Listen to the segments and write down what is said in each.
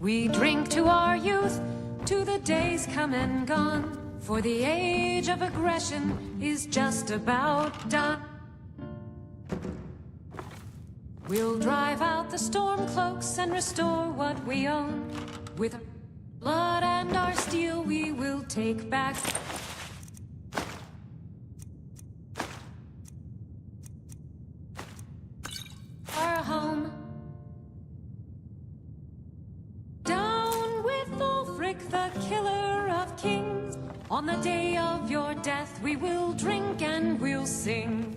We drink to our youth, to the days come and gone, for the age of aggression is just about done. We'll drive out the storm cloaks and restore what we own. With our blood and our steel we will take back our home. Down with Ulfric, the killer of kings. On the day of your death we will drink and we'll sing.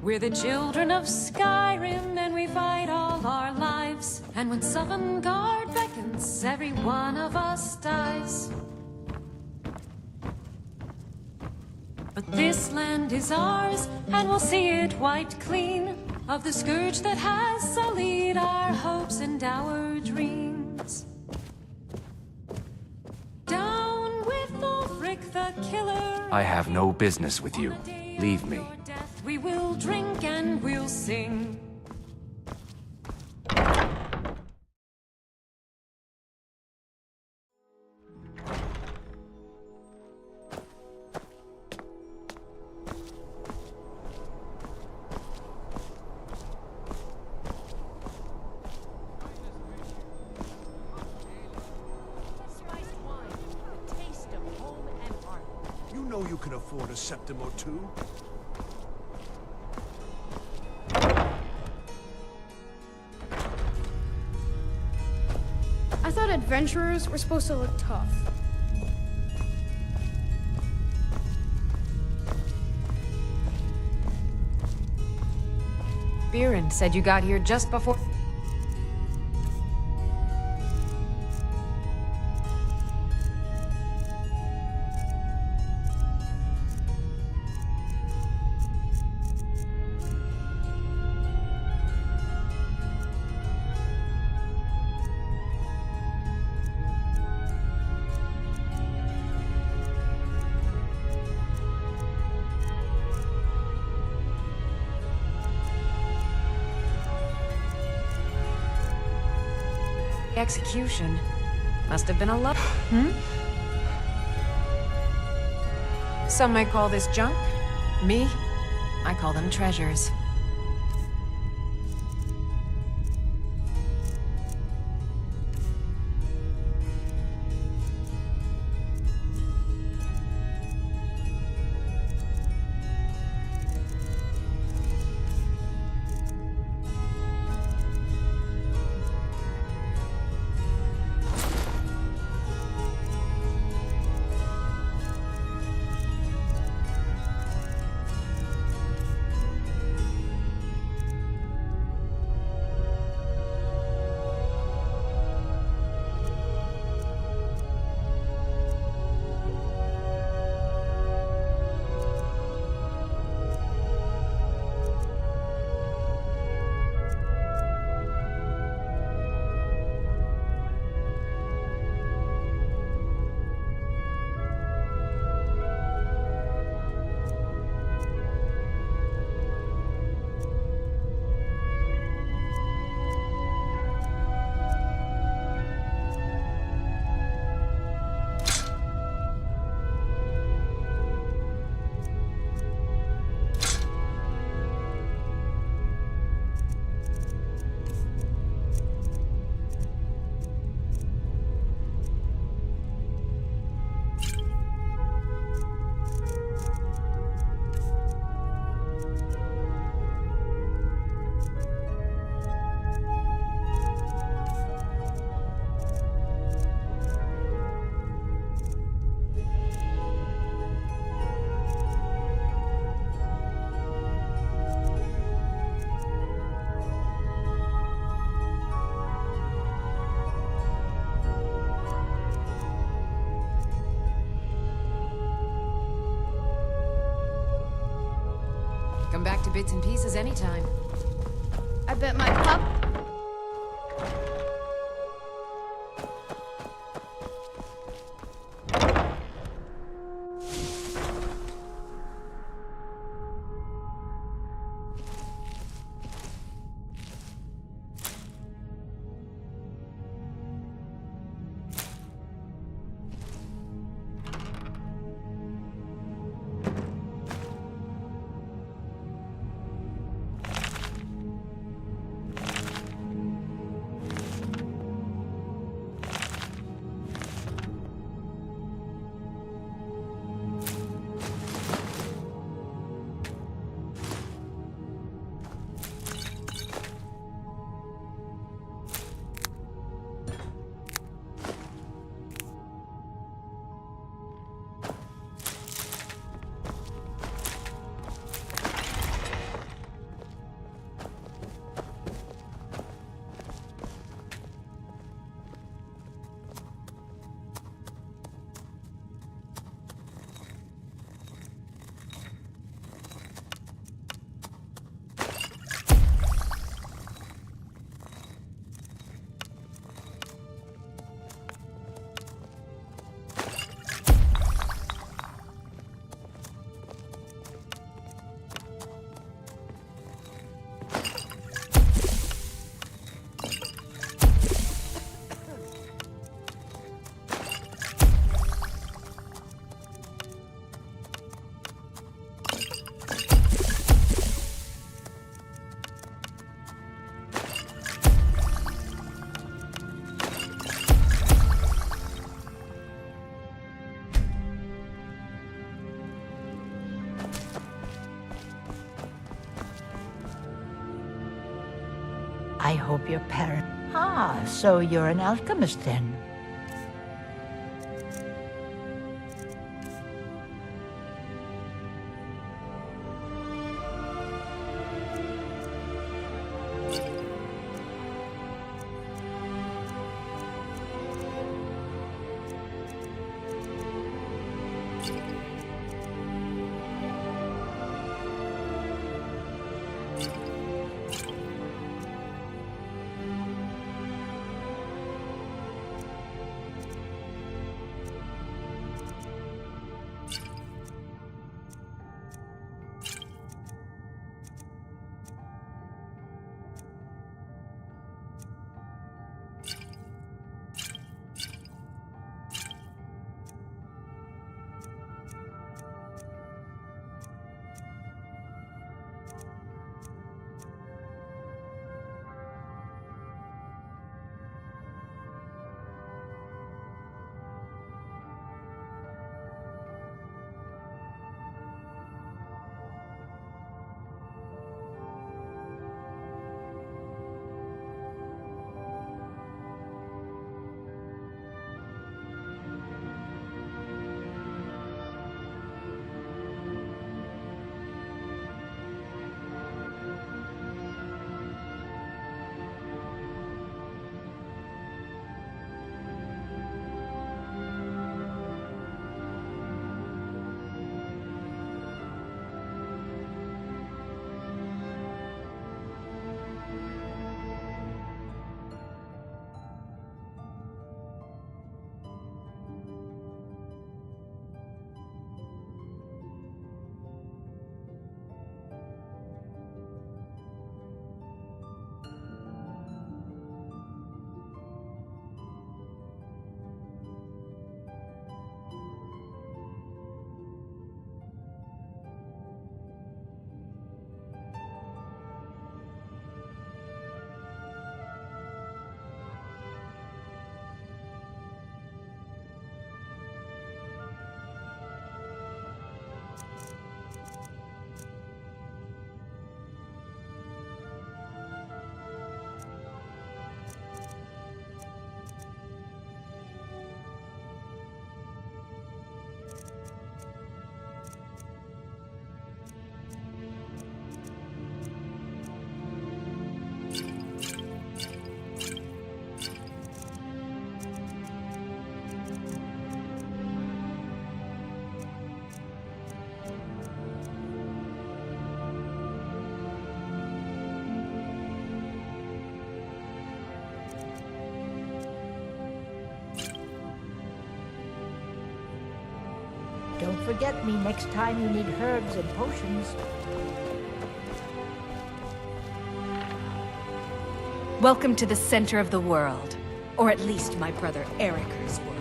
We're the children of Skyrim, and we fight all our lives. And when Sovngarde beckons, every one of us dies. But this land is ours, and we'll see it wiped clean of the scourge that has sullied our hopes and our dreams. Down with Ulfric, the killer. I have no business with you. Leave me. We will drink and we'll sing. You know you can afford a septim or two. I thought adventurers were supposed to look tough. Biren said you got here just before... execution. Must have been a lot. Some might call this junk. Me, I call them treasures. Come back to bits and pieces anytime. I bet my pup... I hope your parent... Ah, so you're an alchemist then? Don't forget me next time you need herbs and potions. Welcome to the center of the world. Or at least my brother Eriker's world.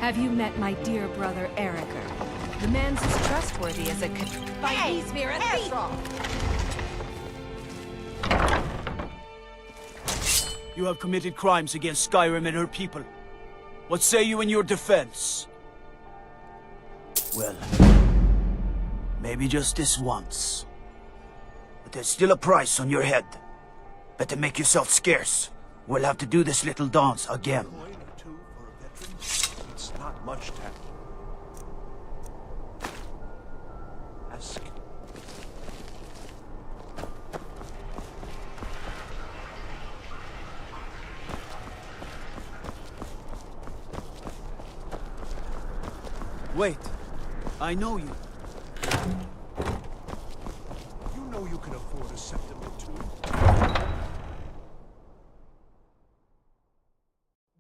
Have you met my dear brother Eriker? The man's as trustworthy as a Hey, ass off! You have committed crimes against Skyrim and her people. What say you in your defense? Well, maybe just this once. But there's still a price on your head. Better make yourself scarce. We'll have to do this little dance again. Coin or two for a veteran? It's not much tax. Ask. Wait, I know you. You know you can afford a septim or two.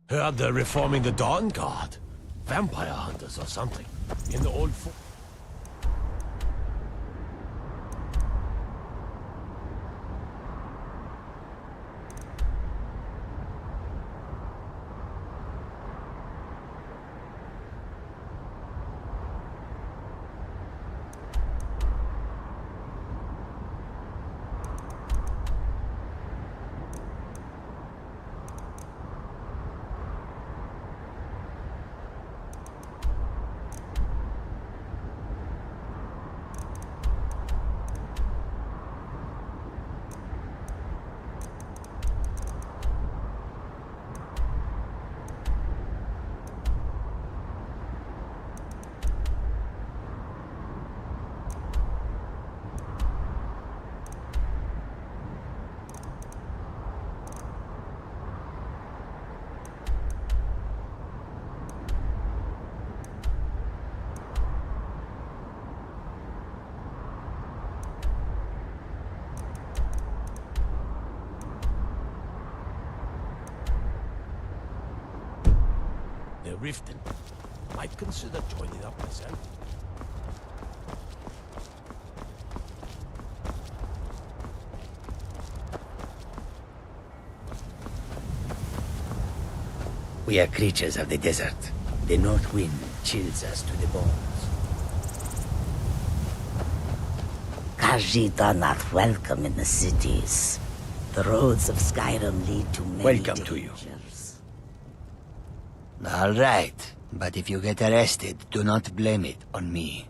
Heard they're reforming the Dawn Guard. Vampire hunters or something. In the old Riften. Might consider joining up myself. We are creatures of the desert. The north wind chills us to the bones. Khajiit are not welcome in the cities. The roads of Skyrim lead to many Welcome to you. dangers. All right, but if you get arrested, do not blame it on me.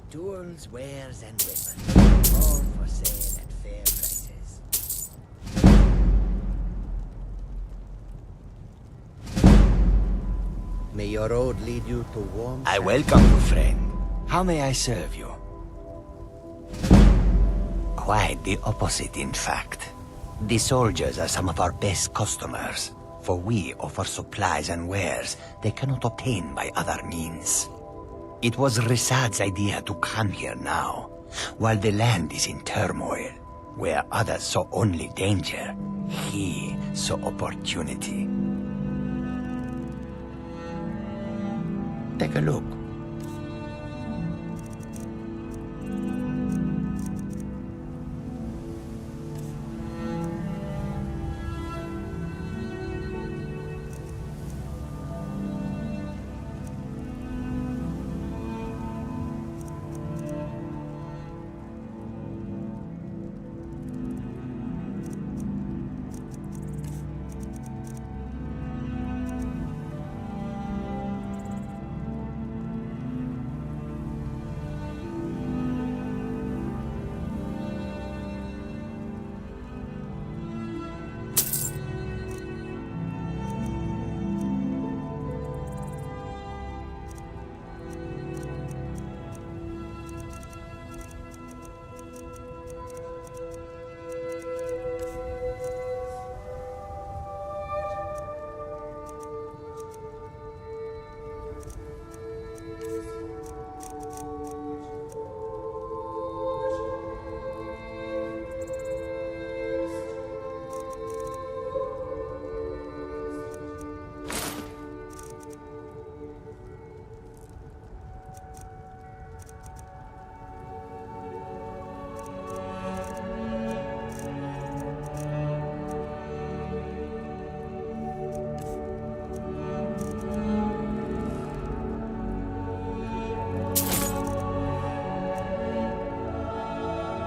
Tools, wares, and weapons, all for sale at fair prices. May your road lead you to warm... I welcome you, friend. How may I serve you? Quite the opposite, in fact. The soldiers are some of our best customers, for we offer supplies and wares they cannot obtain by other means. It was Risad's idea to come here now, while the land is in turmoil. Where others saw only danger, he saw opportunity. Take a look.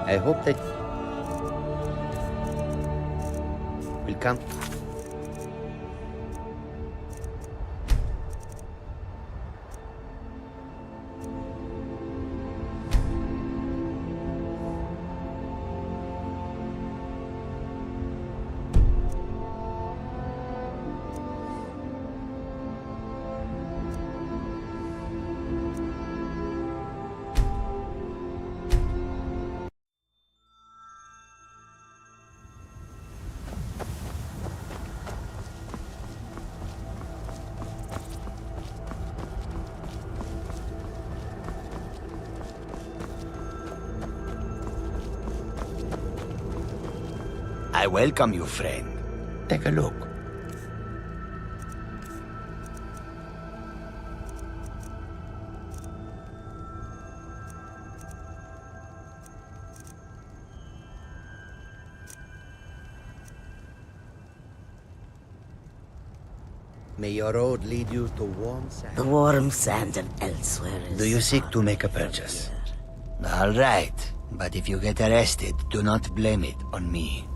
I hope that will come. I welcome you, friend. Take a look. May your road lead you to warm sand. The warm sand and elsewhere is... Do you seek to make a purchase? All right, but if you get arrested, do not blame it on me.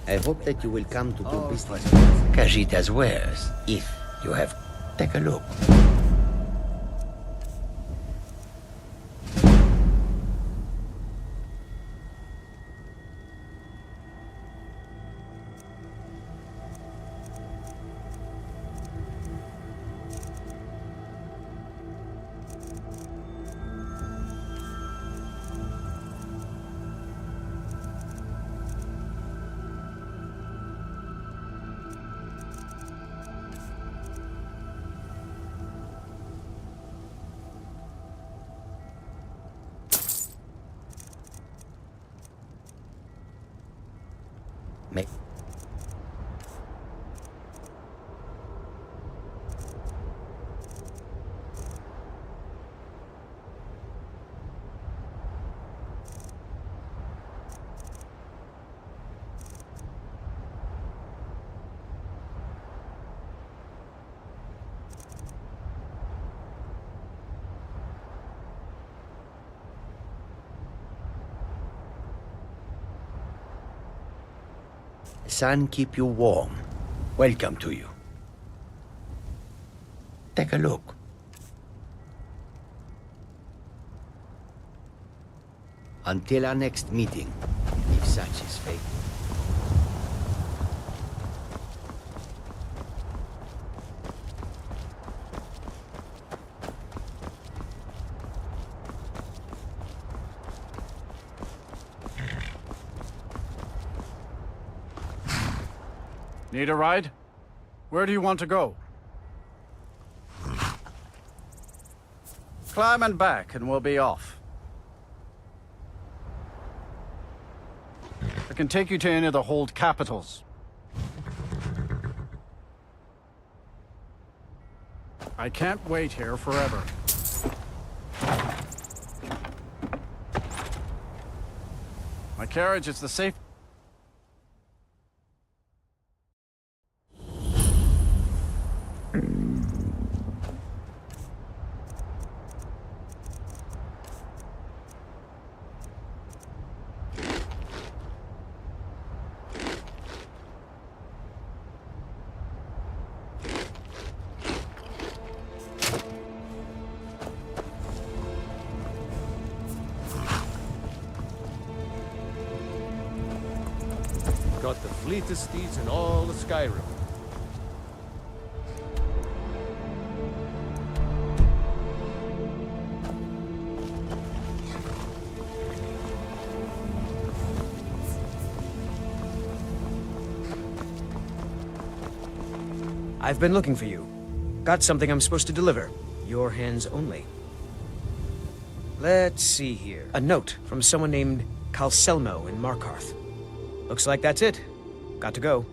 I hope that you will come to do business. Khajiit has wares, if you have... Take a look. Sun keep you warm. Welcome to you. Take a look. Until our next meeting, if such is fate. Need a ride? Where do you want to go? Climb and back, and we'll be off. I can take you to any of the hold capitals. I can't wait here forever. My carriage is the safe. Got the fleetest steeds in all of Skyrim. I've been looking for you. Got something I'm supposed to deliver. Your hands only. Let's see here. A note from someone named Calselmo in Markarth. Looks like that's it. Got to go.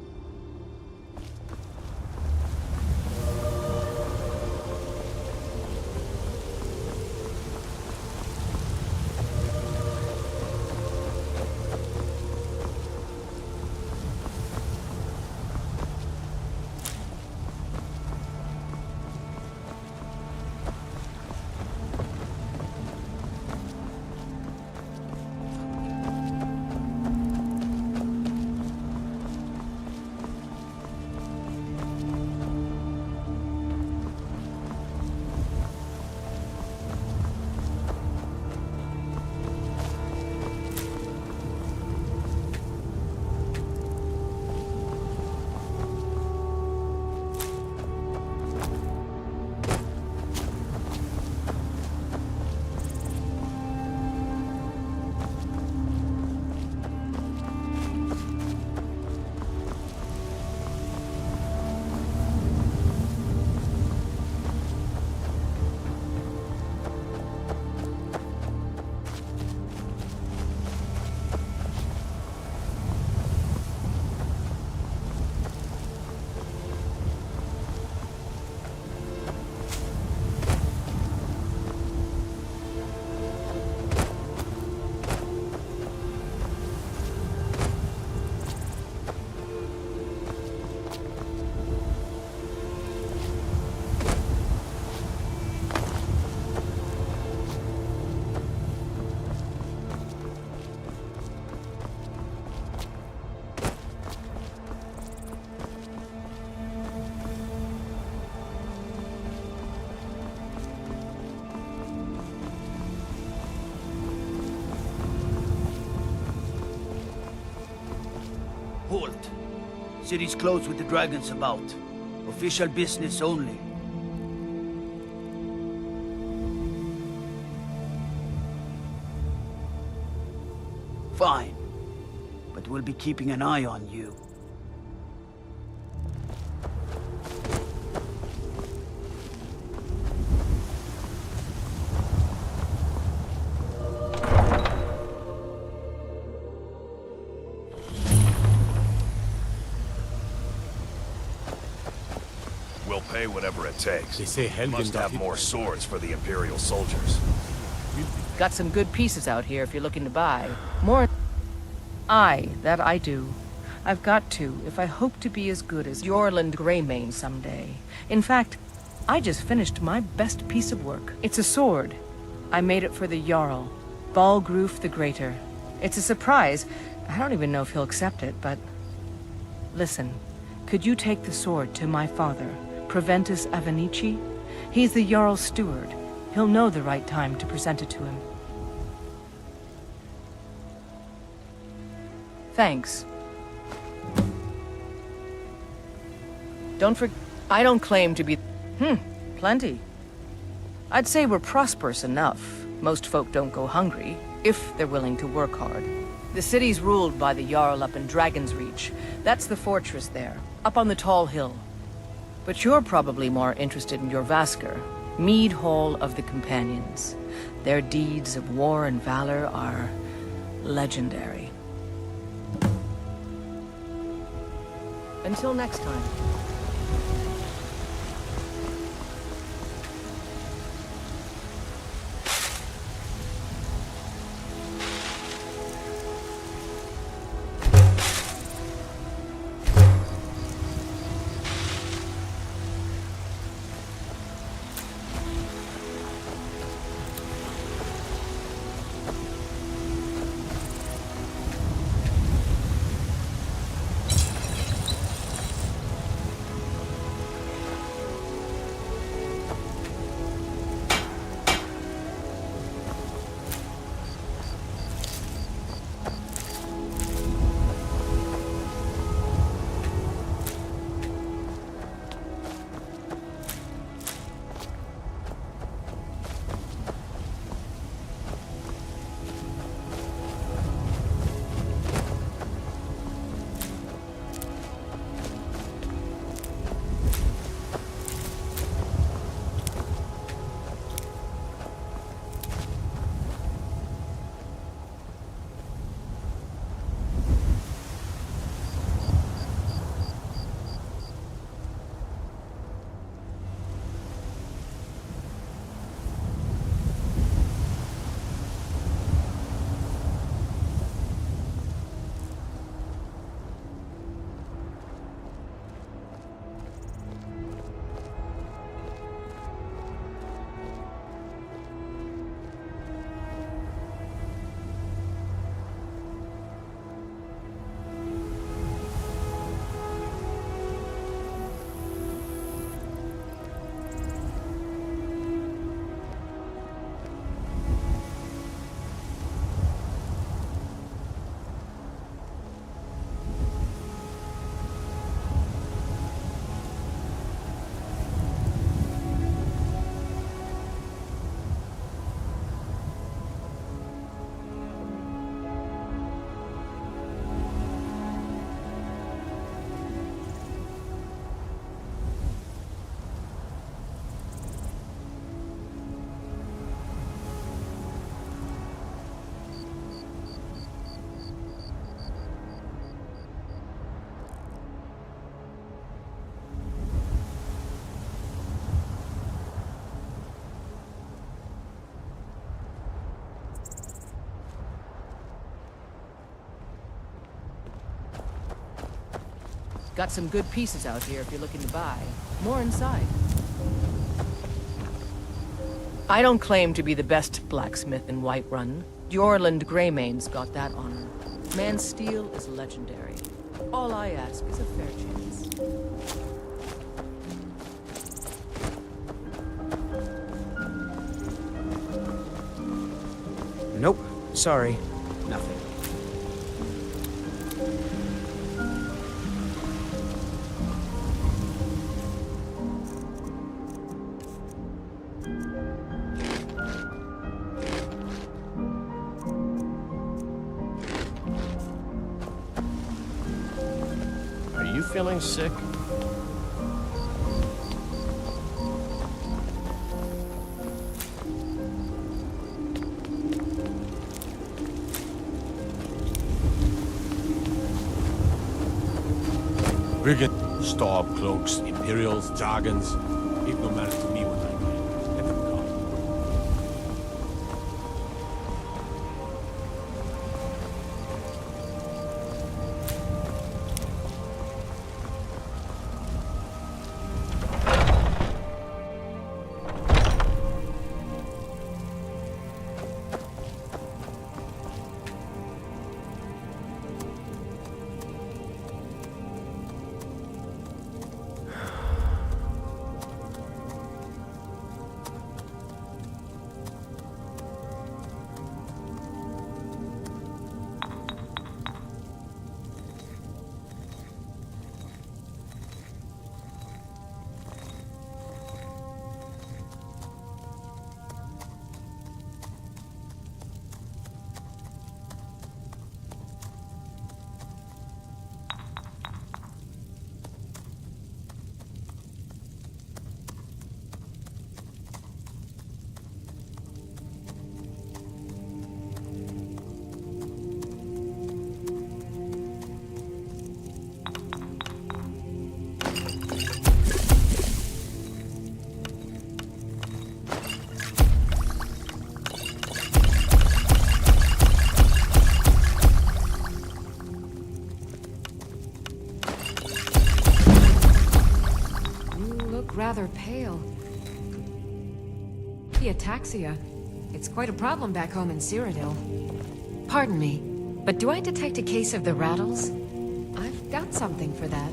Halt. City's closed with the dragons about. Official business only. Fine. But we'll be keeping an eye on you. We'll pay whatever it takes. They say Helgen Must got have hit more by- swords for the Imperial soldiers. Got some good pieces out here if you're looking to buy. More. Aye, that I do. I've got to, if I hope to be as good as Yorland Greymane someday. In fact, I just finished my best piece of work. It's a sword. I made it for the Jarl, Balgroof the Greater. It's a surprise. I don't even know if he'll accept it, but Listen, could you take the sword to my father, Proventus Avenici? He's the Jarl's steward. He'll know the right time to present it to him. Thanks. I don't claim to be... plenty. I'd say we're prosperous enough. Most folk don't go hungry, if they're willing to work hard. The city's ruled by the Jarl up in Dragon's Reach. That's the fortress there, up on the tall hill. But you're probably more interested in your Vasker, Mead Hall of the Companions. Their deeds of war and valor are legendary. Until next time. Got some good pieces out here if you're looking to buy. More inside. I don't claim to be the best blacksmith in Whiterun. Jorland Greymane's got that honor. Man's steel is legendary. All I ask is a fair chance. Nope. Sorry. Nothing. Are you feeling sick? Brigand, Storm cloaks, Imperials, Jargons. It no matter to me what I do. Let them come. rather pale. The ataxia. It's quite a problem back home in Cyrodiil. Pardon me, but do I detect a case of the rattles? I've got something for that.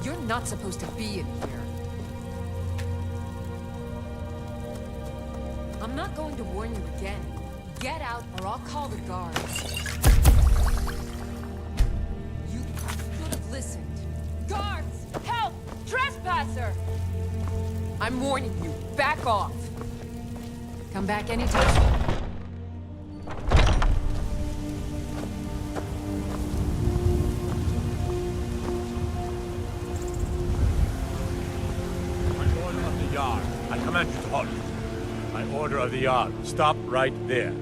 You're not supposed to be in here. I'm not going to warn you again. Get out or I'll call the guards. You should have listened. Guards! Help! Trespasser! I'm warning you. Back off. Come back anytime. I command you to halt. By order of the Jarl, stop right there.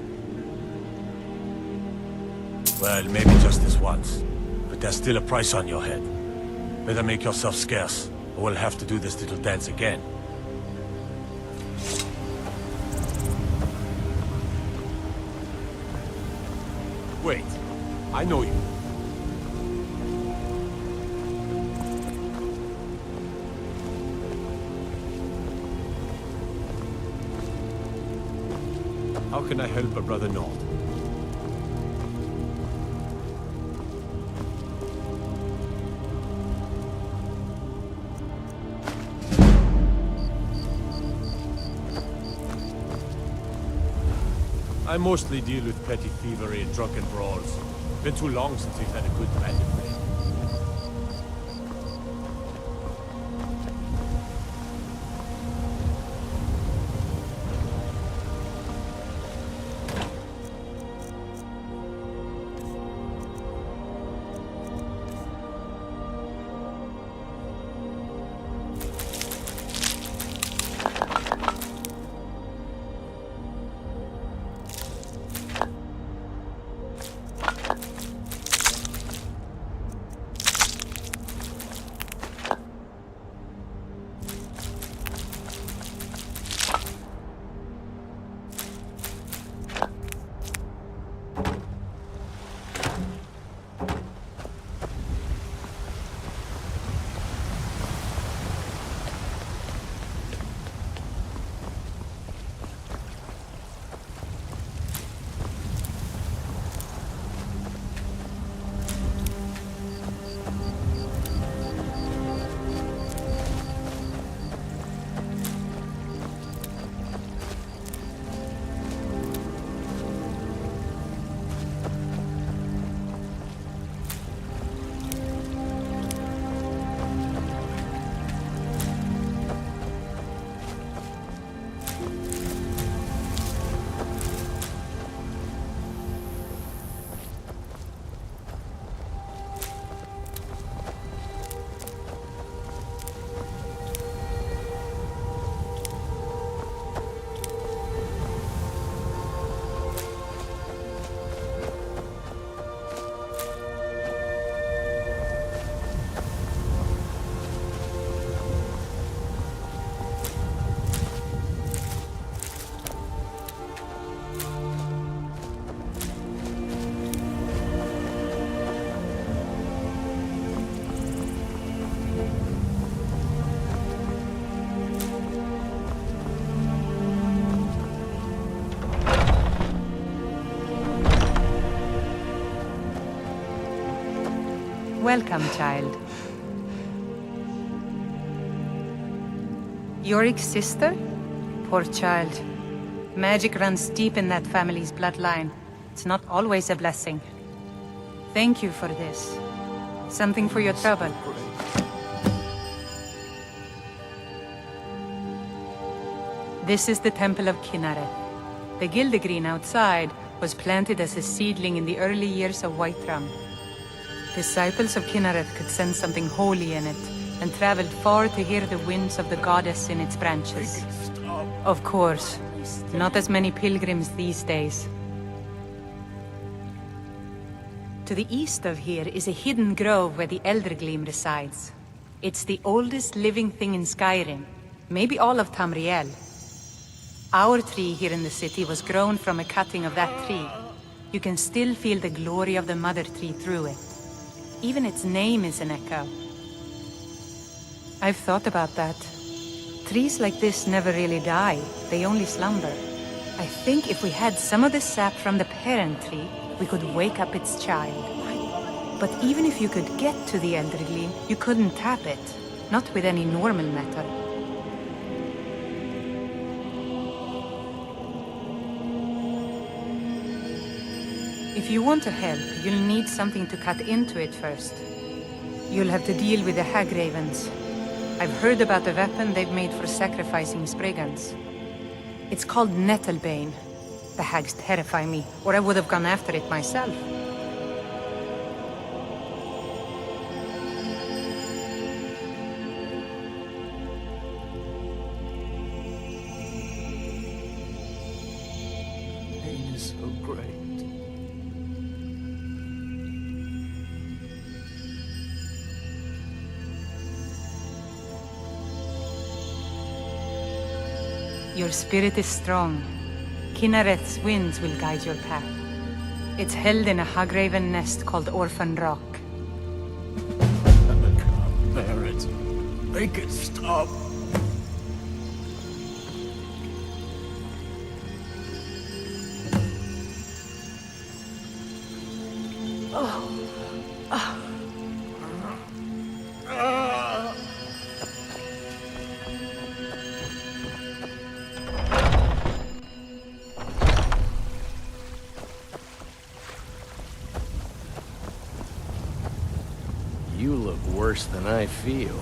Well, maybe just this once. But there's still a price on your head. Better make yourself scarce, or we'll have to do this little dance again. Wait, I know you. How can I help a brother Nord? I mostly deal with petty thievery and drunken brawls. Been too long since we've had a good bandit raid. Welcome, child. Yorik's sister? Poor child. Magic runs deep in that family's bloodline. It's not always a blessing. Thank you for this. Something for your trouble. This is the Temple of Kinnareth. The Gildegreen outside was planted as a seedling in the early years of Whiterun. Disciples of Kinnareth could sense something holy in it, and traveled far to hear the winds of the goddess in its branches. Of course, not as many pilgrims these days. To the east of here is a hidden grove where the Eldergleam resides. It's the oldest living thing in Skyrim, maybe all of Tamriel. Our tree here in the city was grown from a cutting of that tree. You can still feel the glory of the mother tree through it. Even its name is an echo. I've thought about that. Trees like this never really die, they only slumber. I think if we had some of the sap from the parent tree, we could wake up its child. But even if you could get to the Eldergleam, you couldn't tap it. Not with any normal method. If you want to help, you'll need something to cut into it first. You'll have to deal with the Hagravens. I've heard about the weapon they've made for sacrificing Spriggans. It's called Nettlebane. The hags terrify me, or I would have gone after it myself. Pain is so great. Your spirit is strong. Kinnareth's winds will guide your path. It's held in a Hagraven nest called Orphan Rock. I can't bear it. Make it stop. You look worse than I feel.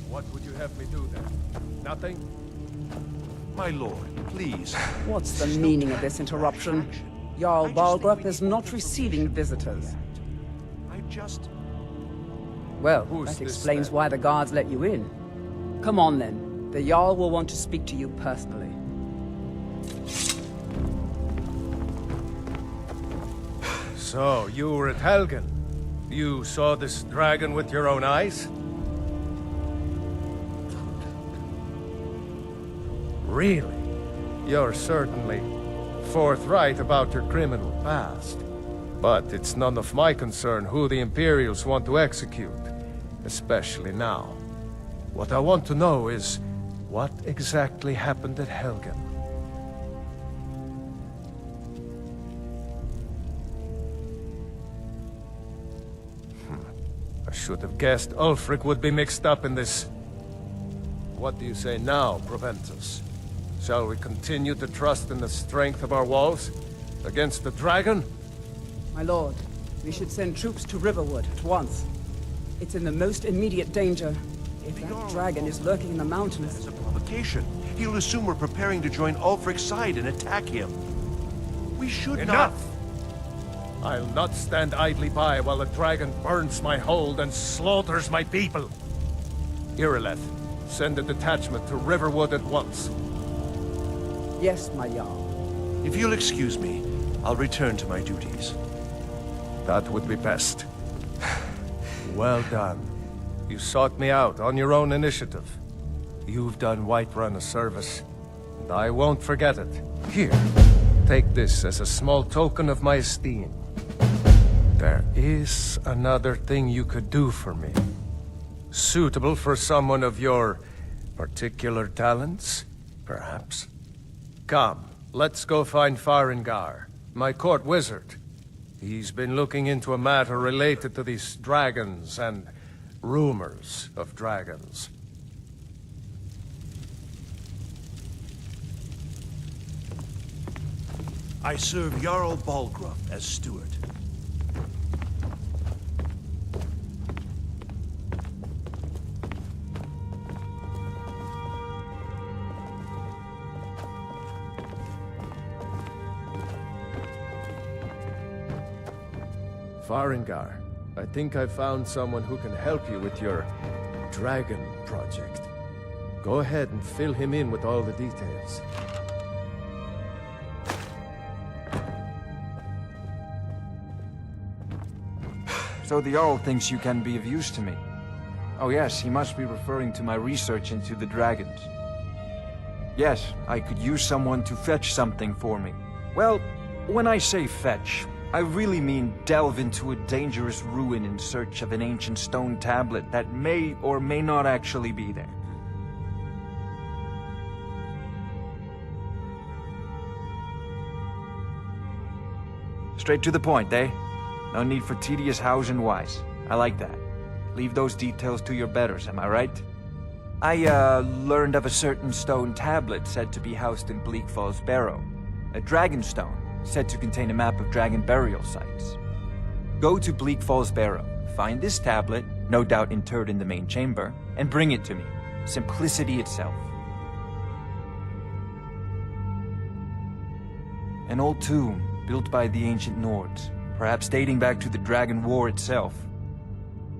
What would you have me do then? Nothing? My lord, please. What's the meaning of this interruption? Jarl Balgrup is not receiving visitors. I just... Well, Who's that this explains then? why the guards let you in. Come on then. The Jarl will want to speak to you personally. So, you were at Helgen. You saw this dragon with your own eyes? Really? You're certainly forthright about your criminal past. But it's none of my concern who the Imperials want to execute, especially now. What I want to know is, what exactly happened at Helgen? A should have guessed Ulfric would be mixed up in this. What do you say now, Proventus? Shall we continue to trust in the strength of our walls? Against the dragon? My lord, we should send troops to Riverwood at once. It's in the most immediate danger. If that dragon is lurking in the mountains... It's a provocation. He'll assume we're preparing to join Ulfric's side and attack him. We should Enough! I'll not stand idly by while the dragon burns my hold and slaughters my people. Irileth, send a detachment to Riverwood at once. Yes, my Jarl. If you'll excuse me, I'll return to my duties. That would be best. Well done. You sought me out on your own initiative. You've done Whiterun a service, and I won't forget it. Here, take this as a small token of my esteem. There is another thing you could do for me. Suitable for someone of your particular talents, perhaps. Come, let's go find Farengar, my court wizard. He's been looking into a matter related to these dragons and rumors of dragons. I serve Jarl Balgruuf as steward. Farengar, I think I found someone who can help you with your dragon project. Go ahead and fill him in with all the details. So the Jarl thinks you can be of use to me. Oh yes, he must be referring to my research into the dragons. Yes, I could use someone to fetch something for me. Well, when I say fetch, I really mean delve into a dangerous ruin in search of an ancient stone tablet that may or may not actually be there. Straight to the point, eh? No need for tedious hows and whys. I like that. Leave those details to your betters, am I right? I, learned of a certain stone tablet said to be housed in Bleak Falls Barrow. A dragon stone, said to contain a map of dragon burial sites. Go to Bleak Falls Barrow, find this tablet, no doubt interred in the main chamber, and bring it to me. Simplicity itself. An old tomb, built by the ancient Nords, perhaps dating back to the Dragon War itself.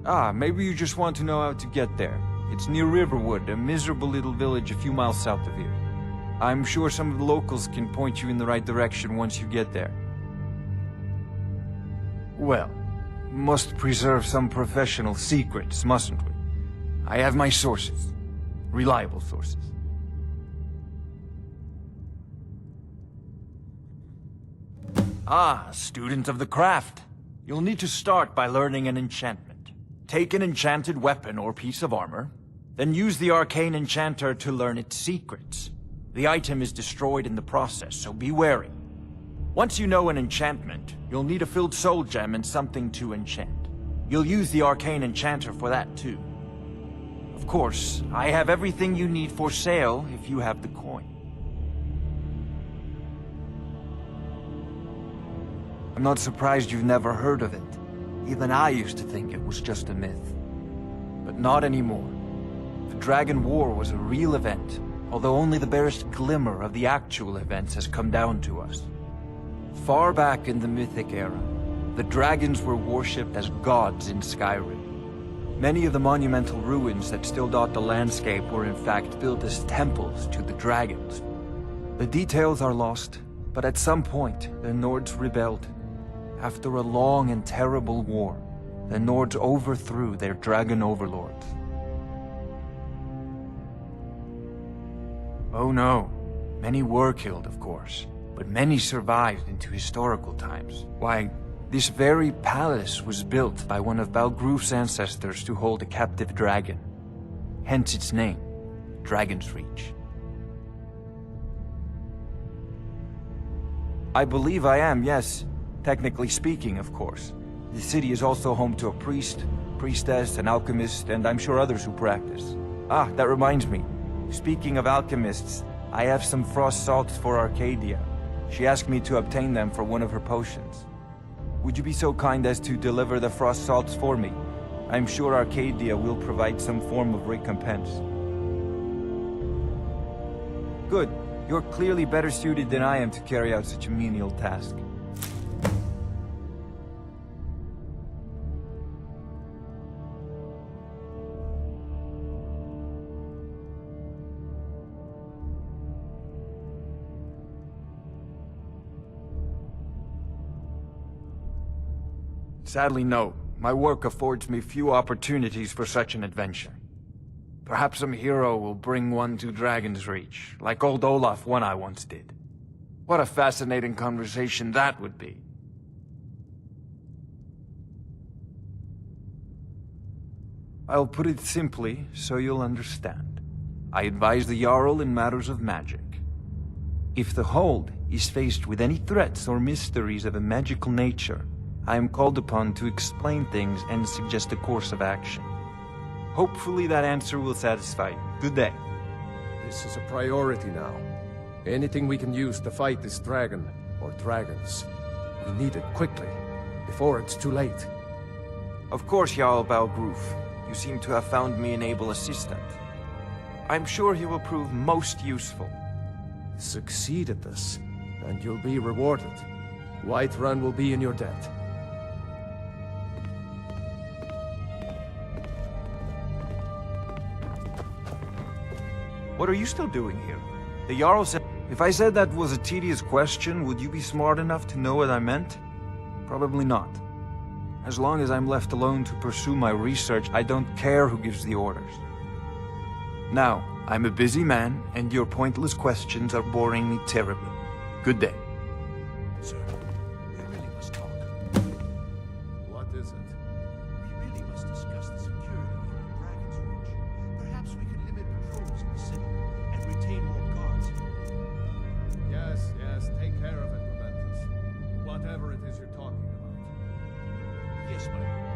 Ah, maybe you just want to know how to get there. It's near Riverwood, a miserable little village a few miles south of here. I'm sure some of the locals can point you in the right direction once you get there. Well, must preserve some professional secrets, mustn't we? I have my sources. Reliable sources. Ah, student of the craft. You'll need to start by learning an enchantment. Take an enchanted weapon or piece of armor, then use the arcane enchanter to learn its secrets. The item is destroyed in the process, so be wary. Once you know an enchantment, you'll need a filled soul gem and something to enchant. You'll use the arcane enchanter for that too. Of course, I have everything you need for sale if you have the coin. I'm not surprised you've never heard of it. Even I used to think it was just a myth. But not anymore. The Dragon War was a real event, although only the barest glimmer of the actual events has come down to us. Far back in the Mythic era, the dragons were worshipped as gods in Skyrim. Many of the monumental ruins that still dot the landscape were in fact built as temples to the dragons. The details are lost, but at some point, the Nords rebelled. After a long and terrible war, the Nords overthrew their dragon overlords. Oh no, many were killed, of course, but many survived into historical times. Why, this very palace was built by one of Balgruuf's ancestors to hold a captive dragon. Hence its name, Dragon's Reach. I believe I am, yes. Technically speaking, of course. The city is also home to a priest, priestess, an alchemist, and I'm sure others who practice. Ah, that reminds me. Speaking of alchemists, I have some frost salts for Arcadia. She asked me to obtain them for one of her potions. Would you be so kind as to deliver the frost salts for me? I'm sure Arcadia will provide some form of recompense. Good. You're clearly better suited than I am to carry out such a menial task. Sadly, no. My work affords me few opportunities for such an adventure. Perhaps some hero will bring one to Dragon's Reach, like old Olaf one I once did. What a fascinating conversation that would be. I'll put it simply, so you'll understand. I advise the Jarl in matters of magic. If the Hold is faced with any threats or mysteries of a magical nature, I am called upon to explain things and suggest a course of action. Hopefully that answer will satisfy you. Good day. This is a priority now. Anything we can use to fight this dragon, or dragons. We need it quickly, before it's too late. Of course, Jarl Balgruf. You seem to have found me an able assistant. I'm sure he will prove most useful. Succeed at this, and you'll be rewarded. Whiterun will be in your debt. What are you still doing here? The Jarl said... If I said that was a tedious question, would you be smart enough to know what I meant? Probably not. As long as I'm left alone to pursue my research, I don't care who gives the orders. Now, I'm a busy man, and your pointless questions are boring me terribly. Good day. Sir, we really must talk. What is it? We really must discuss the security here at Dragon's Reach. Perhaps we could limit patrols in the city and retain more guards here. Yes, take care of it, Prometheus. Whatever it is you're talking about. Yes, my lord.